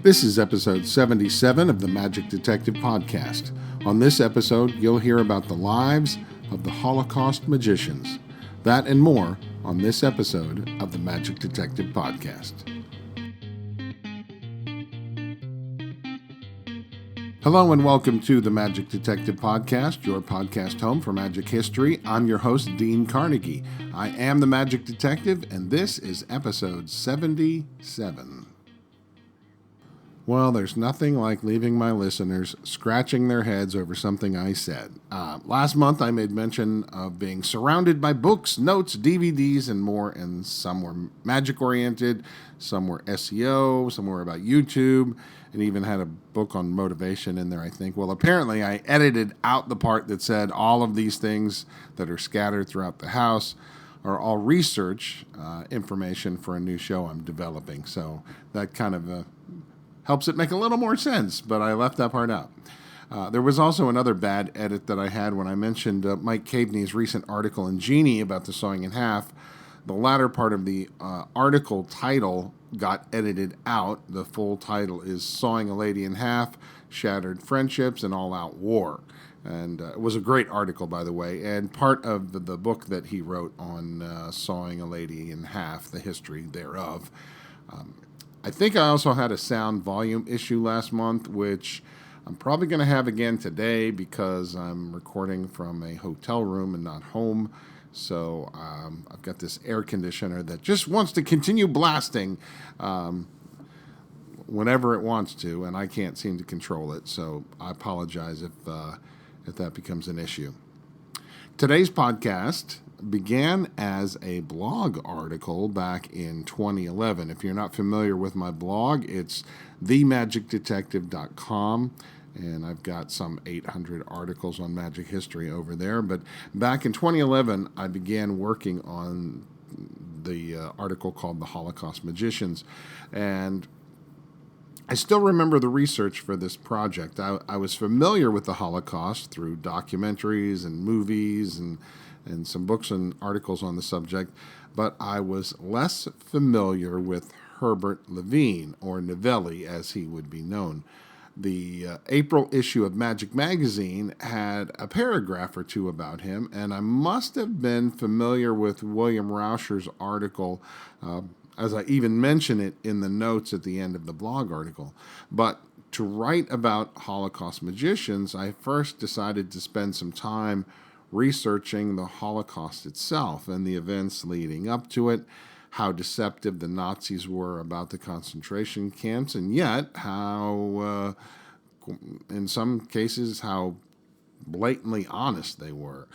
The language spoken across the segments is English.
This is episode 77 of the Magic Detective Podcast. On this episode, you'll hear about the lives of the Holocaust Magicians. That and more on this episode of the Magic Detective Podcast. Hello and welcome to the Magic Detective Podcast, your podcast home for magic history. I'm your host, Dean Carnegie. I am the Magic Detective, and this is episode 77. Well, there's nothing like leaving my listeners scratching their heads over something I said. Last month, I made mention of being surrounded by books, notes, DVDs, and more, and some were magic-oriented, some were SEO, some were about YouTube, and even had a book on motivation in there, I think. Well, apparently, I edited out the part that said all of these things that are scattered throughout the house are all research information for a new show I'm developing. So that kind of helps it make a little more sense, but I left that part out. There was also another bad edit that I had when I mentioned Mike Caveney's recent article in Genie about the sawing in half. The latter part of the article title got edited out. The full title is Sawing a Lady in Half, Shattered Friendships, and All-Out War. And it was a great article, by the way, and part of the book that he wrote on Sawing a Lady in Half, the history thereof. I think I also had a sound volume issue last month, which I'm probably going to have again today because I'm recording from a hotel room and not home. So I've got this air conditioner that just wants to continue blasting whenever it wants to, and I can't seem to control it. So I apologize if that becomes an issue. Today's podcast began as a blog article back in 2011. If you're not familiar with my blog, it's themagicdetective.com, and I've got some 800 articles on magic history over there. But back in 2011, I began working on the article called The Holocaust Magicians, and I still remember the research for this project. I was familiar with the Holocaust through documentaries and movies and some books and articles on the subject, but I was less familiar with Herbert Levine, or Novelli as he would be known. The April issue of Magic Magazine had a paragraph or two about him, and I must have been familiar with William Rauscher's article, as I even mention it in the notes at the end of the blog article. But to write about Holocaust Magicians, I first decided to spend some time researching the Holocaust itself and the events leading up to it, how deceptive the Nazis were about the concentration camps, and yet how, in some cases, how blatantly honest they were.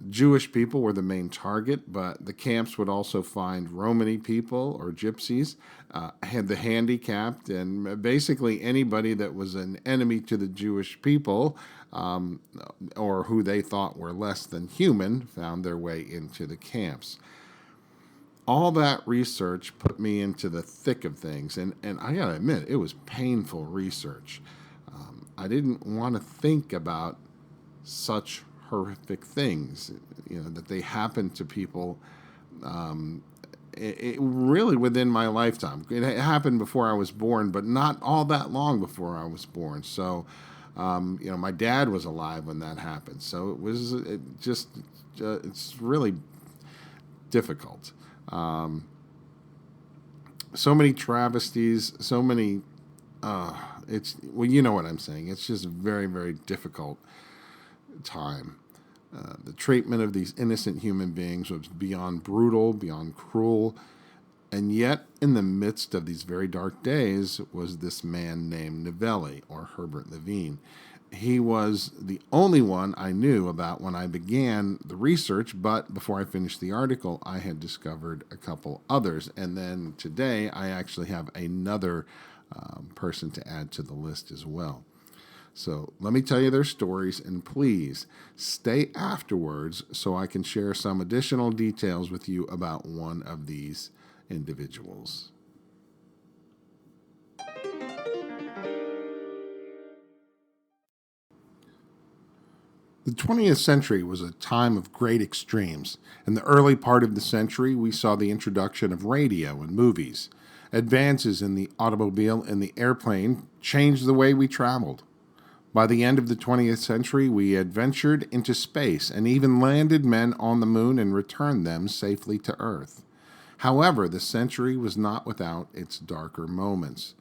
Jewish people were the main target, but the camps would also find Romany people or gypsies, had the handicapped, and basically anybody that was an enemy to the Jewish people or who they thought were less than human found their way into the camps. All that research put me into the thick of things, and I gotta admit, it was painful research. I didn't want to think about such horrific things, that they happened to people. It really within my lifetime. It happened before I was born, but not all that long before I was born. So, my dad was alive when that happened. So it's really difficult. So many travesties, so many. You know what I'm saying. It's just a very, very difficult time. The treatment of these innocent human beings was beyond brutal, beyond cruel, and yet in the midst of these very dark days was this man named Novelli, or Herbert Levine. He was the only one I knew about when I began the research, but before I finished the article, I had discovered a couple others, and then today I actually have another person to add to the list as well. So let me tell you their stories, and please stay afterwards so I can share some additional details with you about one of these individuals. The 20th century was a time of great extremes. In the early part of the century, we saw the introduction of radio and movies. Advances in the automobile and the airplane changed the way we traveled. By the end of the 20th century, we had ventured into space and even landed men on the moon and returned them safely to Earth. However, the century was not without its darker moments.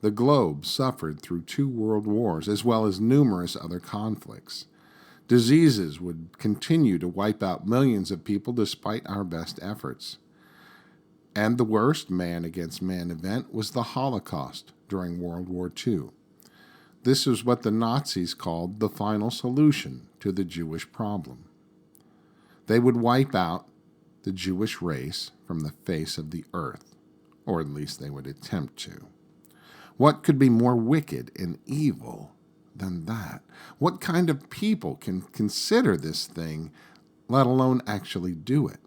The globe suffered through 2 world wars as well as numerous other conflicts. Diseases would continue to wipe out millions of people despite our best efforts. And the worst man-against-man event was the Holocaust during World War II. This is what the Nazis called the final solution to the Jewish problem. They would wipe out the Jewish race from the face of the earth, or at least they would attempt to. What could be more wicked and evil than that? What kind of people can consider this thing, let alone actually do it?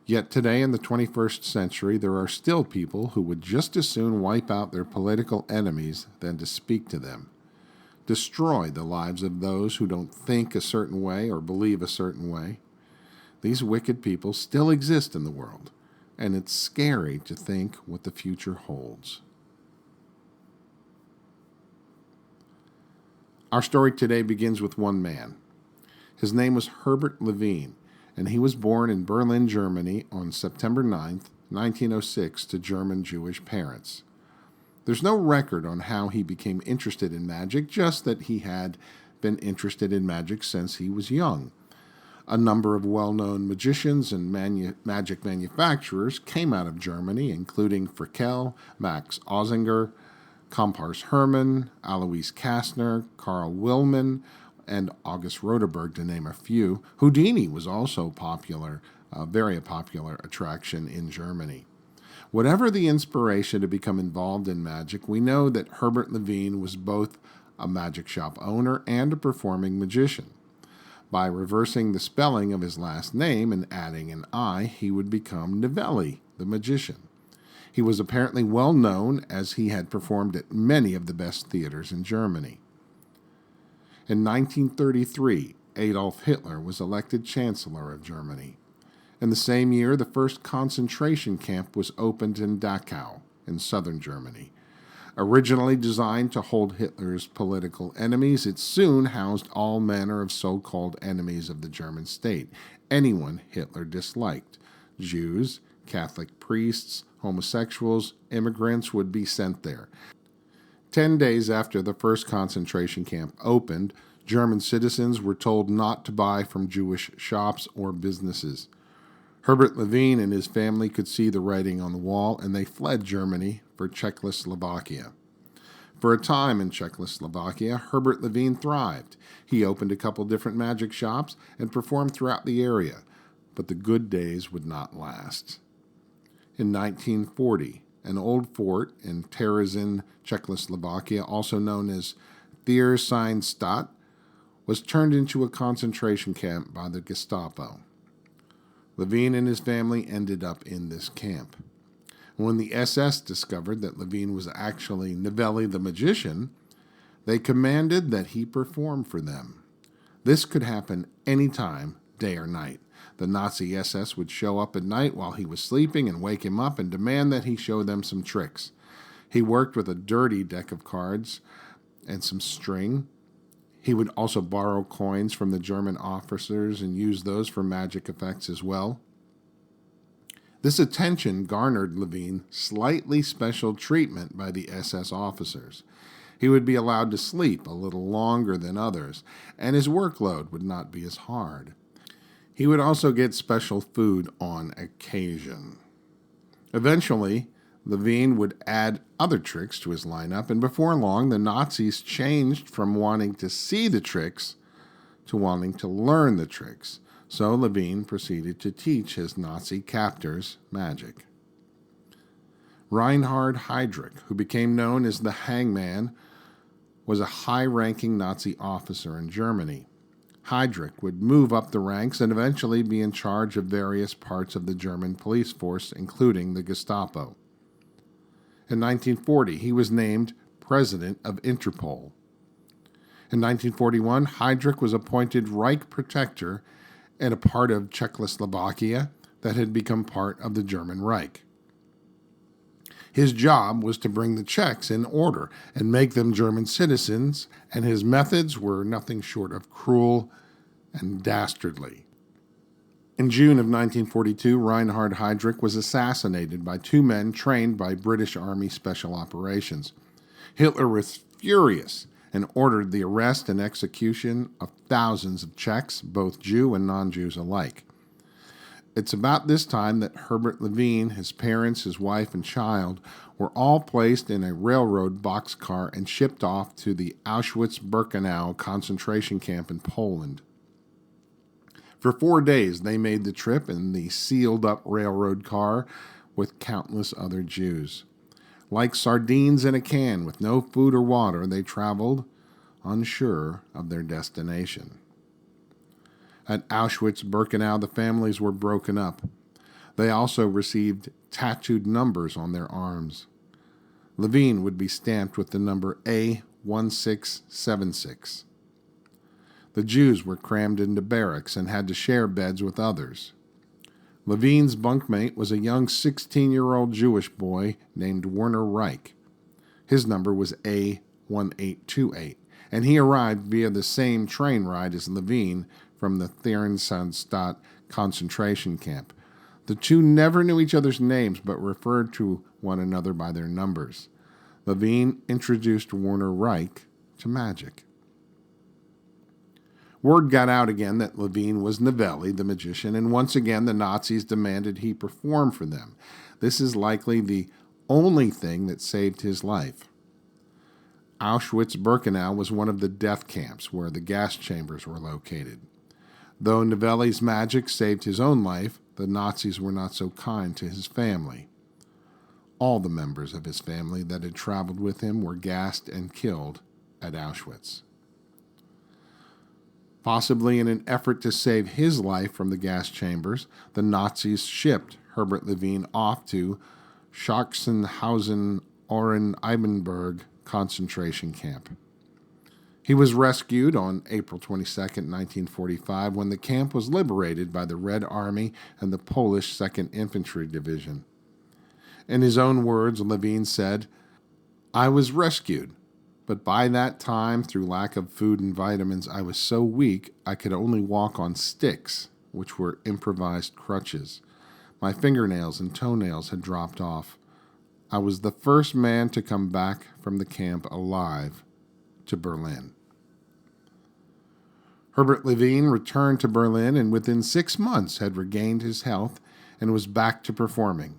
Yet today in the 21st century, there are still people who would just as soon wipe out their political enemies than to speak to them, destroy the lives of those who don't think a certain way or believe a certain way. These wicked people still exist in the world, and it's scary to think what the future holds. Our story today begins with one man. His name was Herbert Levine, and he was born in Berlin, Germany on September 9th, 1906 to German Jewish parents. There's no record on how he became interested in magic, just that he had been interested in magic since he was young. A number of well-known magicians and magic manufacturers came out of Germany, including Frickel, Max Ozinger, Compars Hermann, Alois Kastner, Karl Willmann, and August Roderberg, to name a few. Houdini was also popular, a very popular attraction in Germany. Whatever the inspiration to become involved in magic, we know that Herbert Levine was both a magic shop owner and a performing magician. By reversing the spelling of his last name and adding an I, he would become Novelli, the magician. He was apparently well known as he had performed at many of the best theaters in Germany. In 1933, Adolf Hitler was elected Chancellor of Germany. In the same year, the first concentration camp was opened in Dachau, in southern Germany. Originally designed to hold Hitler's political enemies, it soon housed all manner of so-called enemies of the German state, anyone Hitler disliked. Jews, Catholic priests, homosexuals, immigrants would be sent there. 10 days after the first concentration camp opened, German citizens were told not to buy from Jewish shops or businesses. Herbert Levine and his family could see the writing on the wall, and they fled Germany for Czechoslovakia. For a time in Czechoslovakia, Herbert Levine thrived. He opened a couple different magic shops and performed throughout the area, but the good days would not last. In 1940, an old fort in Terezin, Czechoslovakia, also known as Theresienstadt, was turned into a concentration camp by the Gestapo. Levine and his family ended up in this camp. When the SS discovered that Levine was actually Novelli the magician, they commanded that he perform for them. This could happen any time, day or night. The Nazi SS would show up at night while he was sleeping and wake him up and demand that he show them some tricks. He worked with a dirty deck of cards and some string. He would also borrow coins from the German officers and use those for magic effects as well. This attention garnered Levine slightly special treatment by the SS officers. He would be allowed to sleep a little longer than others, and his workload would not be as hard. He would also get special food on occasion. Eventually, Levine would add other tricks to his lineup, and before long, the Nazis changed from wanting to see the tricks to wanting to learn the tricks. So Levine proceeded to teach his Nazi captors magic. Reinhard Heydrich, who became known as the Hangman, was a high-ranking Nazi officer in Germany. Heydrich would move up the ranks and eventually be in charge of various parts of the German police force, including the Gestapo. In 1940, he was named president of Interpol. In 1941, Heydrich was appointed Reich Protector in a part of Czechoslovakia that had become part of the German Reich. His job was to bring the Czechs in order and make them German citizens, and his methods were nothing short of cruel and dastardly. In June of 1942, Reinhard Heydrich was assassinated by two men trained by British Army Special Operations. Hitler was furious and ordered the arrest and execution of thousands of Czechs, both Jew and non-Jews alike. It's about this time that Herbert Levine, his parents, his wife, and child were all placed in a railroad boxcar and shipped off to the Auschwitz-Birkenau concentration camp in Poland. For 4 days, they made the trip in the sealed-up railroad car with countless other Jews. Like sardines in a can with no food or water, they traveled, unsure of their destination. At Auschwitz-Birkenau, the families were broken up. They also received tattooed numbers on their arms. Levine would be stamped with the number A1676. The Jews were crammed into barracks and had to share beds with others. Levine's bunkmate was a young 16-year-old Jewish boy named Werner Reich. His number was A1828, and he arrived via the same train ride as Levine from the Theresienstadt concentration camp. The two never knew each other's names but referred to one another by their numbers. Levine introduced Werner Reich to magic. Word got out again that Levine was Novelli, the magician, and once again the Nazis demanded he perform for them. This is likely the only thing that saved his life. Auschwitz-Birkenau was one of the death camps where the gas chambers were located. Though Novelli's magic saved his own life, the Nazis were not so kind to his family. All the members of his family that had traveled with him were gassed and killed at Auschwitz. Possibly in an effort to save his life from the gas chambers, the Nazis shipped Herbert Levine off to Sachsenhausen-Oranienburg concentration camp. He was rescued on April 22, 1945, when the camp was liberated by the Red Army and the Polish 2nd Infantry Division. In his own words, Levine said, "I was rescued. But by that time, through lack of food and vitamins, I was so weak I could only walk on sticks, which were improvised crutches. My fingernails and toenails had dropped off. I was the first man to come back from the camp alive to Berlin." Herbert Levine returned to Berlin and within 6 months had regained his health and was back to performing.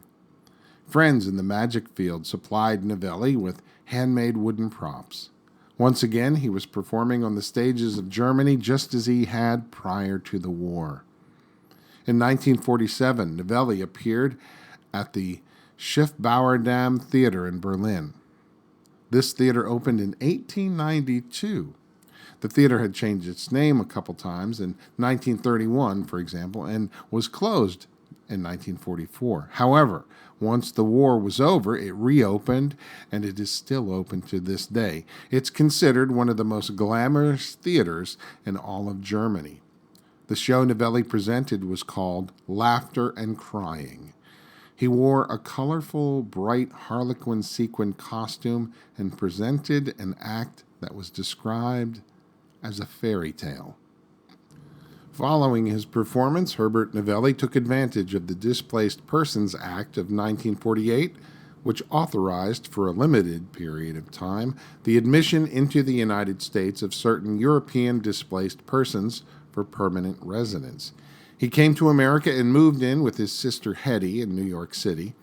Friends in the magic field supplied Novelli with handmade wooden props. Once again, he was performing on the stages of Germany just as he had prior to the war. In 1947, Novelli appeared at the Schiffbauer-Damm Theater in Berlin. This theater opened in 1892. The theater had changed its name a couple times, in 1931, for example, and was closed in 1944. However, once the war was over, it reopened, and it is still open to this day. It's considered one of the most glamorous theaters in all of Germany. The show Novelli presented was called Laughter and Crying. He wore a colorful, bright harlequin sequin costume and presented an act that was described as a fairy tale. Following his performance, Herbert Novelli took advantage of the Displaced Persons Act of 1948, which authorized for a limited period of time the admission into the United States of certain European displaced persons for permanent residence. He came to America and moved in with his sister Hetty in New York City.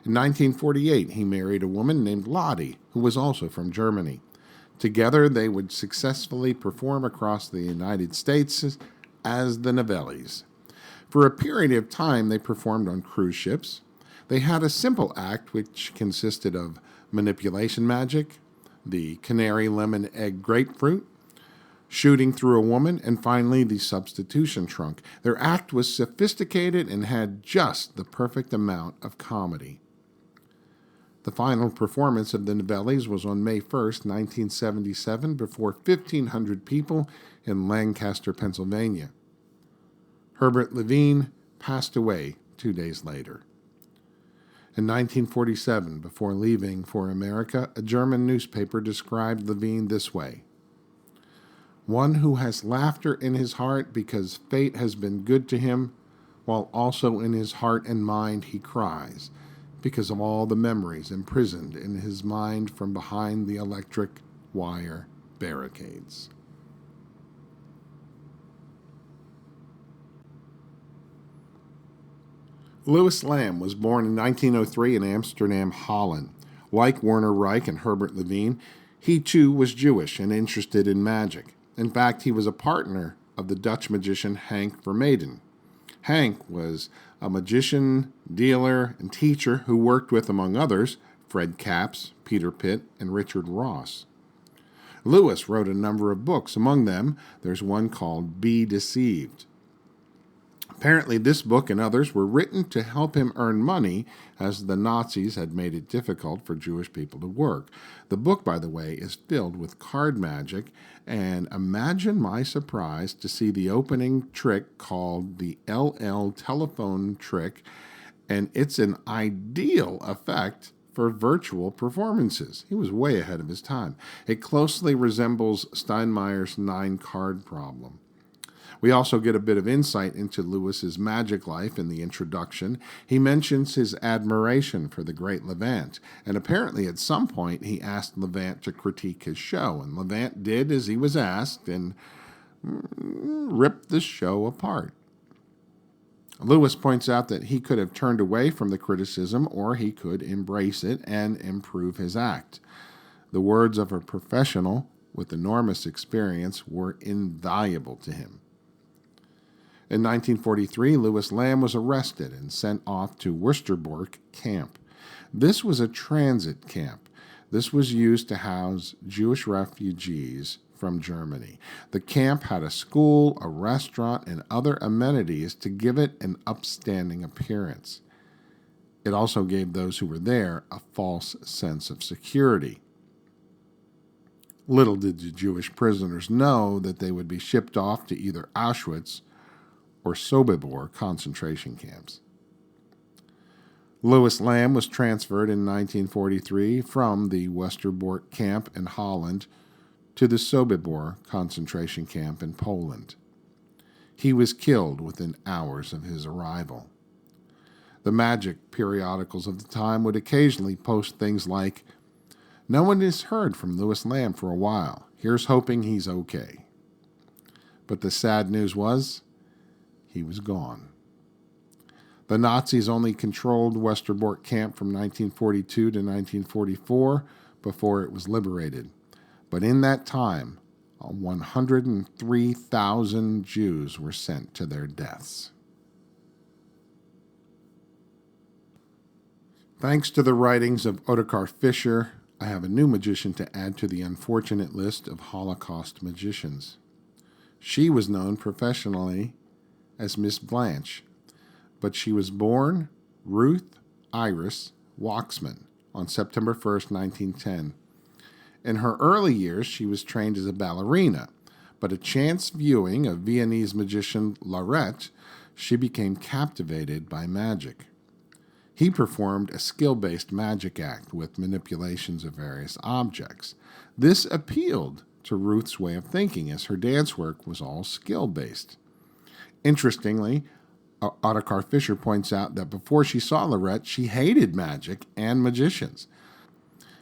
In 1948, he married a woman named Lottie, who was also from Germany. Together, they would successfully perform across the United States as the Novellis. For a period of time, they performed on cruise ships. They had a simple act which consisted of manipulation magic, the canary lemon egg grapefruit, shooting through a woman, and finally the substitution trunk. Their act was sophisticated and had just the perfect amount of comedy. The final performance of the Novellis was on May 1st, 1977, before 1,500 people in Lancaster, Pennsylvania. Herbert Levine passed away 2 days later. In 1947, before leaving for America, a German newspaper described Levine this way: one who has laughter in his heart because fate has been good to him, while also in his heart and mind he cries because of all the memories imprisoned in his mind from behind the electric wire barricades. Louis Lamb was born in 1903 in Amsterdam, Holland. Like Werner Reich and Herbert Levine, he too was Jewish and interested in magic. In fact, he was a partner of the Dutch magician Hank Vermeyden. Hank was a magician, dealer, and teacher who worked with, among others, Fred Capps, Peter Pitt, and Richard Ross. Louis wrote a number of books. Among them, there's one called Be Deceived. Apparently, this book and others were written to help him earn money, as the Nazis had made it difficult for Jewish people to work. The book, by the way, is filled with card magic, and imagine my surprise to see the opening trick called the LL telephone trick, and it's an ideal effect for virtual performances. He was way ahead of his time. It closely resembles Steinmeier's 9-card problem. We also get a bit of insight into Louis's magic life in the introduction. He mentions his admiration for the great Levant, and apparently at some point he asked Levant to critique his show, and Levant did as he was asked and ripped the show apart. Louis points out that he could have turned away from the criticism, or he could embrace it and improve his act. The words of a professional with enormous experience were invaluable to him. In 1943, Louis Lamb was arrested and sent off to Westerbork camp. This was a transit camp. This was used to house Jewish refugees from Germany. The camp had a school, a restaurant, and other amenities to give it an upstanding appearance. It also gave those who were there a false sense of security. Little did the Jewish prisoners know that they would be shipped off to either Auschwitz or Sobibor concentration camps. Louis Lamb was transferred in 1943 from the Westerbork camp in Holland to the Sobibor concentration camp in Poland. He was killed within hours of his arrival. The magic periodicals of the time would occasionally post things like, "No one has heard from Louis Lamb for a while. Here's hoping he's okay." But the sad news was, he was gone. The Nazis only controlled Westerbork camp from 1942 to 1944 before it was liberated. But in that time, 103,000 Jews were sent to their deaths. Thanks to the writings of Ottokar Fischer, I have a new magician to add to the unfortunate list of Holocaust magicians. She was known professionally as Miss Blanche, but she was born Ruth Iris Waxman on September 1st, 1910. In her early years, she was trained as a ballerina, but a chance viewing of Viennese magician Lauret, she became captivated by magic. He performed a skill-based magic act with manipulations of various objects. This appealed to Ruth's way of thinking, as her dance work was all skill-based. Interestingly, Ottokar Fischer points out that before she saw Lauret, she hated magic and magicians.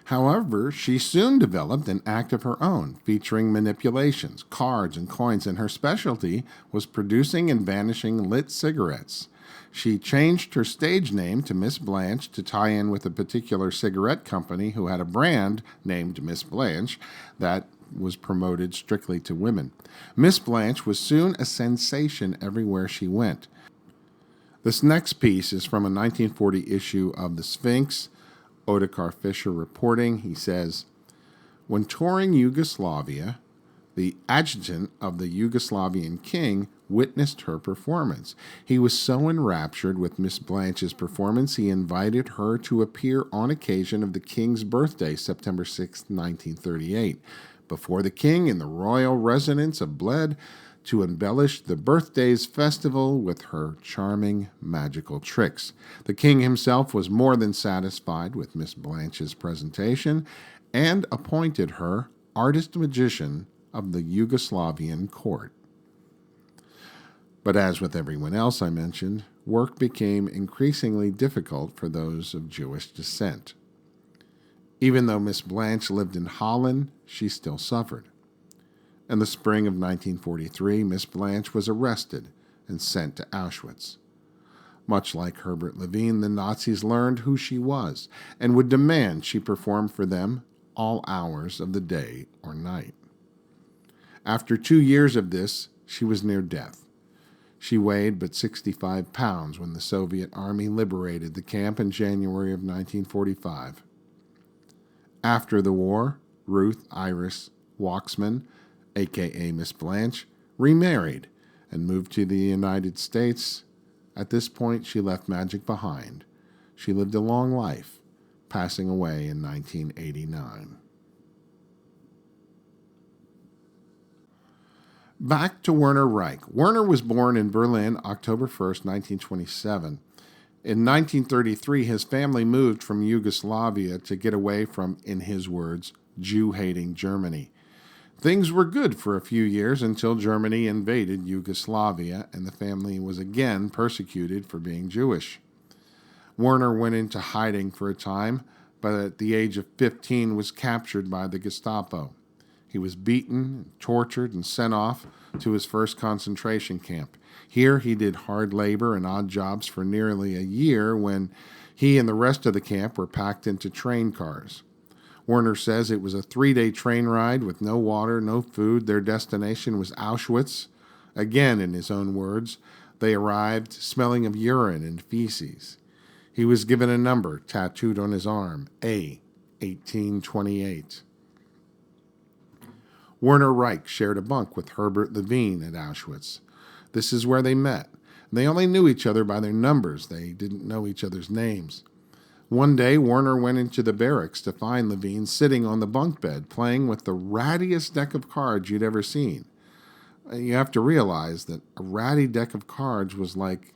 However, she soon developed an act of her own, featuring manipulations, cards, and coins, and her specialty was producing and vanishing lit cigarettes. She changed her stage name to Miss Blanche to tie in with a particular cigarette company who had a brand named Miss Blanche that was promoted strictly to women. Miss Blanche was soon a sensation everywhere she went. This next piece is from a 1940 issue of The Sphinx. Ottokar Fischer reporting, he says, "When touring Yugoslavia, the adjutant of the Yugoslavian king witnessed her performance. He was so enraptured with Miss Blanche's performance, he invited her to appear on occasion of the king's birthday, September 6, 1938. Before the king in the royal residence of Bled, to embellish the birthday's festival with her charming magical tricks. The king himself was more than satisfied with Miss Blanche's presentation and appointed her artist magician of the Yugoslavian court. But as with everyone else I mentioned, work became increasingly difficult for those of Jewish descent. Even though Miss Blanche lived in Holland, she still suffered. In the spring of 1943, Miss Blanche was arrested and sent to Auschwitz. Much like Herbert Levine, the Nazis learned who she was and would demand she perform for them all hours of the day or night. After 2 years of this, she was near death. She weighed but 65 pounds when the Soviet army liberated the camp in January of 1945. After the war, Ruth Iris Waxman, a.k.a. Miss Blanche, remarried and moved to the United States. At this point, she left magic behind. She lived a long life, passing away in 1989. Back to Werner Reich. Werner was born in Berlin, October 1st, 1927. In 1933, his family moved from Yugoslavia to get away from, in his words, Jew-hating Germany. Things were good for a few years until Germany invaded Yugoslavia and the family was again persecuted for being Jewish. Werner went into hiding for a time, but at the age of 15 was captured by the Gestapo. He was beaten, tortured, and sent off to his first concentration camp. Here he did hard labor and odd jobs for nearly a year when he and the rest of the camp were packed into train cars. Werner says it was a 3-day train ride with no water, no food. Their destination was Auschwitz. Again, in his own words, they arrived smelling of urine and feces. He was given a number tattooed on his arm, A, 1828. Werner Reich shared a bunk with Herbert Levine at Auschwitz. This is where they met. They only knew each other by their numbers. They didn't know each other's names. One day, Werner went into the barracks to find Levine sitting on the bunk bed, playing with the rattiest deck of cards you'd ever seen. You have to realize that a ratty deck of cards was like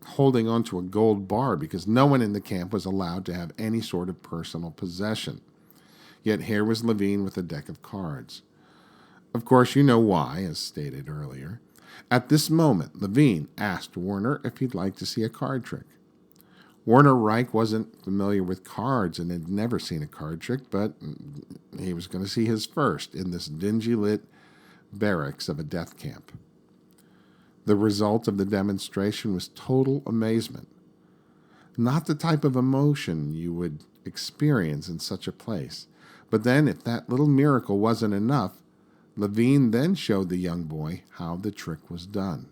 holding onto a gold bar because no one in the camp was allowed to have any sort of personal possession. Yet here was Levine with a deck of cards. Of course, you know why, as stated earlier. At this moment, Levine asked Werner if he'd like to see a card trick. Werner Reich wasn't familiar with cards and had never seen a card trick, but he was going to see his first in this dingy lit barracks of a death camp. The result of the demonstration was total amazement. Not the type of emotion you would experience in such a place. But then, if that little miracle wasn't enough, Levine then showed the young boy how the trick was done.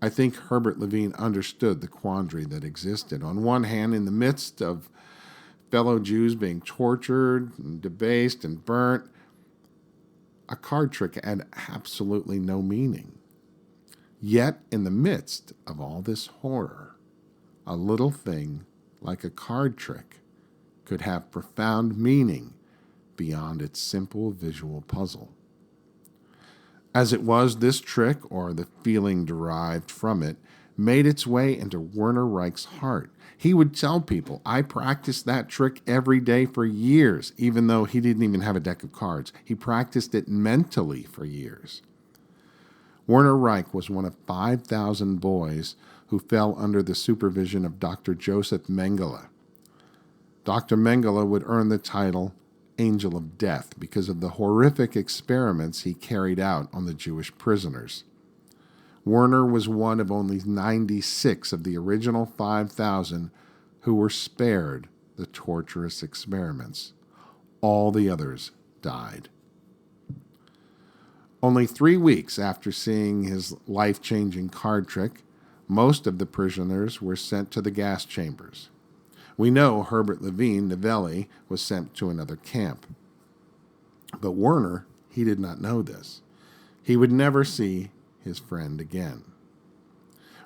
I think Herbert Levine understood the quandary that existed. On one hand, in the midst of fellow Jews being tortured and debased and burnt, a card trick had absolutely no meaning. Yet, in the midst of all this horror, a little thing like a card trick could have profound meaning beyond its simple visual puzzle. As it was, this trick, or the feeling derived from it, made its way into Werner Reich's heart. He would tell people, I practiced that trick every day for years, even though he didn't even have a deck of cards. He practiced it mentally for years. Werner Reich was one of 5,000 boys who fell under the supervision of Dr. Joseph Mengele. Dr. Mengele would earn the title Angel of Death because of the horrific experiments he carried out on the Jewish prisoners. Werner was one of only 96 of the original 5,000 who were spared the torturous experiments. All the others died. Only 3 weeks after seeing his life-changing card trick, most of the prisoners were sent to the gas chambers. We know Herbert Levine, Novelli, was sent to another camp. But Werner, he did not know this. He would never see his friend again.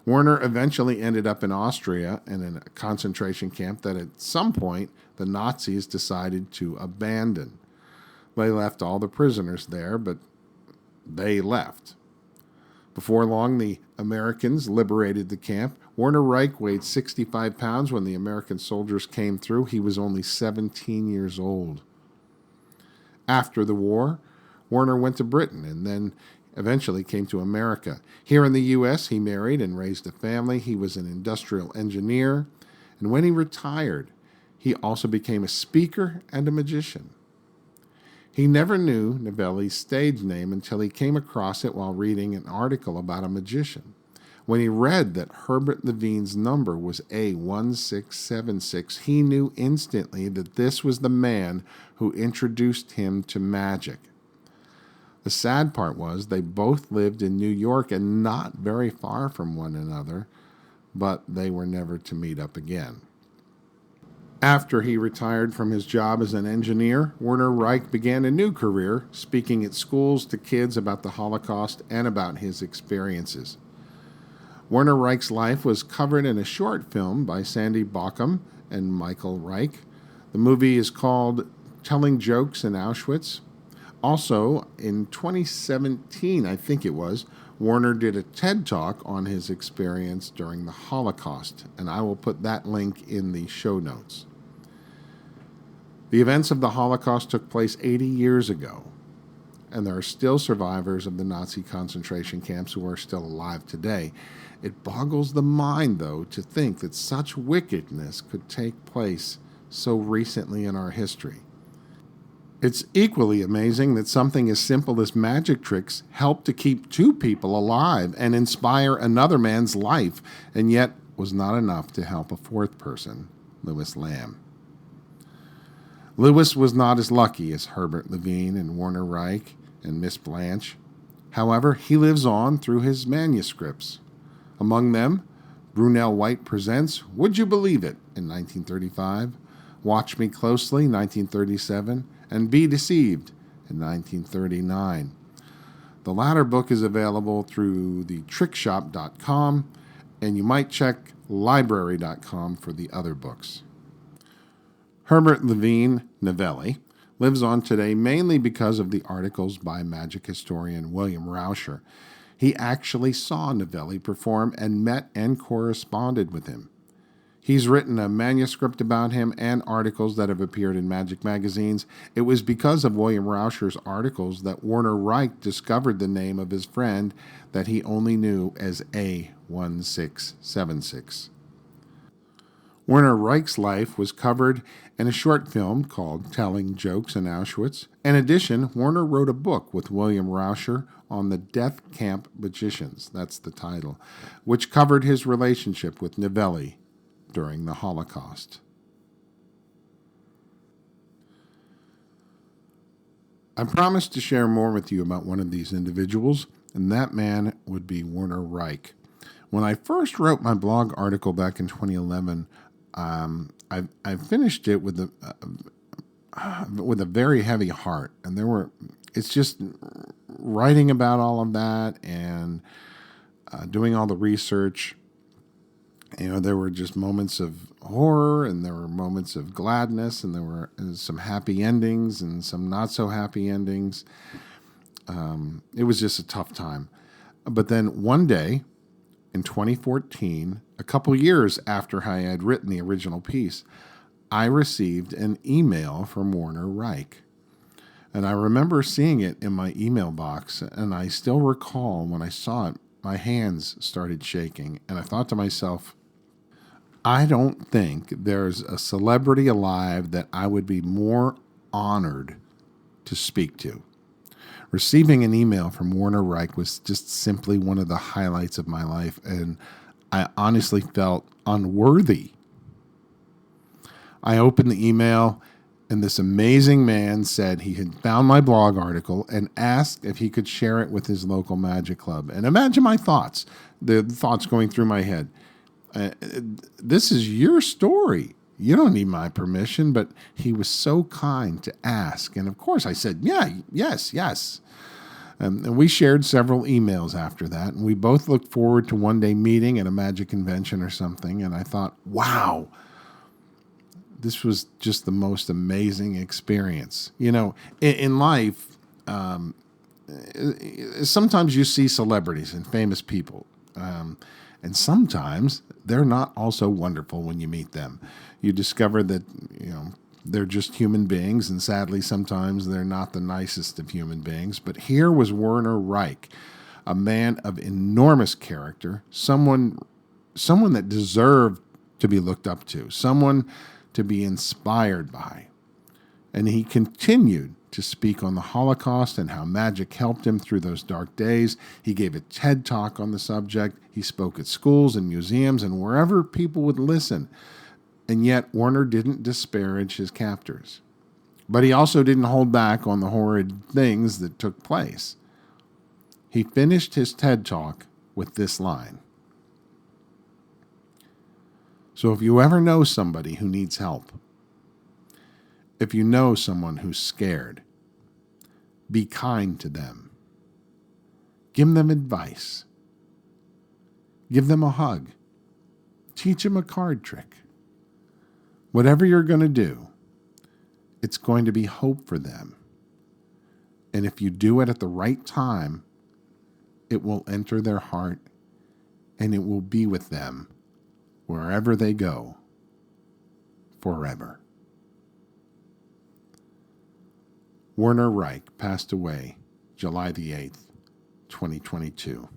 Werner eventually ended up in Austria and in a concentration camp that at some point the Nazis decided to abandon. They left all the prisoners there, but they left. Before long, the Americans liberated the camp. Werner Reich weighed 65 pounds when the American soldiers came through. He was only 17 years old. After the war, Werner went to Britain and then eventually came to America. Here in the U.S., he married and raised a family. He was an industrial engineer. And when he retired, he also became a speaker and a magician. He never knew Novelli's stage name until he came across it while reading an article about a magician. When he read that Herbert Levine's number was A1676, he knew instantly that this was the man who introduced him to magic. The sad part was they both lived in New York and not very far from one another, but they were never to meet up again. After he retired from his job as an engineer, Werner Reich began a new career, speaking at schools to kids about the Holocaust and about his experiences. Werner Reich's life was covered in a short film by Sandy Bauckham and Michael Reich. The movie is called Telling Jokes in Auschwitz. Also, in 2017, I think it was, Werner did a TED Talk on his experience during the Holocaust, and I will put that link in the show notes. The events of the Holocaust took place 80 years ago, and there are still survivors of the Nazi concentration camps who are still alive today. It boggles the mind, though, to think that such wickedness could take place so recently in our history. It's equally amazing that something as simple as magic tricks helped to keep two people alive and inspire another man's life, and yet was not enough to help a fourth person, Louis Lamb. Louis was not as lucky as Herbert Levine and Werner Reich and Miss Blanche. However, he lives on through his manuscripts. Among them, Brunel White presents Would You Believe It in 1935, Watch Me Closely, 1937, and Be Deceived in 1939. The latter book is available through the trickshop.com, and you might check library.com for the other books. Herbert Levine Novelli lives on today mainly because of the articles by magic historian William Rauscher. He actually saw Novelli perform and met and corresponded with him. He's written a manuscript about him and articles that have appeared in magic magazines. It was because of William Rauscher's articles that Werner Reich discovered the name of his friend that he only knew as A1676. Werner Reich's life was covered in a short film called Telling Jokes in Auschwitz. In addition, Werner wrote a book with William Rauscher on the Death Camp Magicians, that's the title, which covered his relationship with Novelli during the Holocaust. I promised to share more with you about one of these individuals, and that man would be Werner Reich. When I first wrote my blog article back in 2011, I finished it with a very heavy heart, and it's just writing about all of that and doing all the research. There were just moments of horror, and there were moments of gladness, and there were some happy endings and some not so happy endings. It was just a tough time. But then one day in 2014, a couple years after I had written the original piece, I received an email from Werner Reich. And I remember seeing it in my email box, and I still recall when I saw it, my hands started shaking, and I thought to myself, I don't think there's a celebrity alive that I would be more honored to speak to. Receiving an email from Werner Reich was just simply one of the highlights of my life, and I honestly felt unworthy. I opened the email, and this amazing man said he had found my blog article and asked if he could share it with his local magic club. And imagine my thoughts, the thoughts going through my head. This is your story. You don't need my permission, but he was so kind to ask. And of course I said, yes. And we shared several emails after that. And we both looked forward to one day meeting at a magic convention or something. And I thought, wow, this was just the most amazing experience. In life, sometimes you see celebrities and famous people, and sometimes they're not also wonderful when you meet them. You discover that, they're just human beings, and sadly, sometimes they're not the nicest of human beings. But here was Werner Reich, a man of enormous character, someone that deserved to be looked up to, someone to be inspired by. And he continued to speak on the Holocaust and how magic helped him through those dark days. He gave a TED Talk on the subject. He spoke at schools and museums and wherever people would listen. And yet Werner didn't disparage his captors. But he also didn't hold back on the horrid things that took place. He finished his TED Talk with this line. So if you ever know somebody who needs help, if you know someone who's scared, be kind to them. Give them advice. Give them a hug. Teach them a card trick. Whatever you're going to do, it's going to be hope for them. And if you do it at the right time, it will enter their heart and it will be with them wherever they go forever. Werner Reich passed away July the 8th, 2022.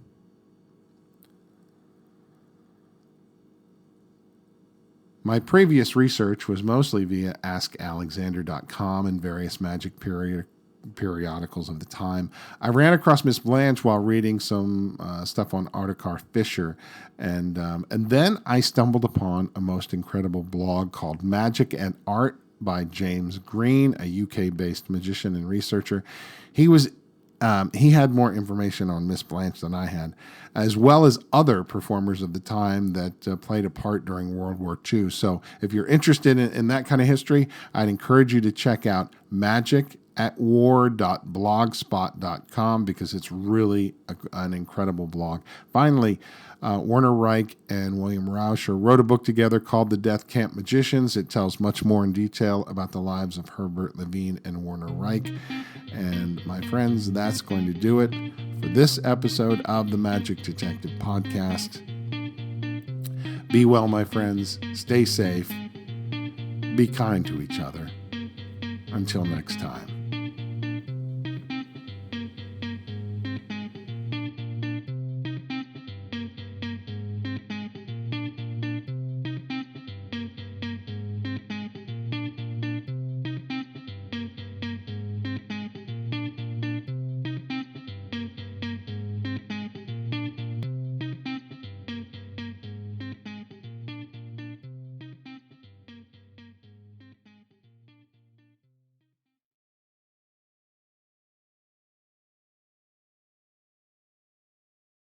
My previous research was mostly via AskAlexander.com and various magic periodicals of the time. I ran across Miss Blanche while reading some stuff on Artikar Fisher, and then I stumbled upon a most incredible blog called Magic and Art by James Green, a UK-based magician and researcher. He had more information on Miss Blanche than I had, as well as other performers of the time that played a part during World War II. So if you're interested in that kind of history, I'd encourage you to check out magicatwar.blogspot.com because it's really an incredible blog. Finally, Werner Reich and William Rauscher wrote a book together called The Death Camp Magicians. It tells much more in detail about the lives of Herbert Levine and Werner Reich. And my friends, that's going to do it for this episode of the Magic Detective Podcast. Be well, my friends. Stay safe. Be kind to each other. Until next time.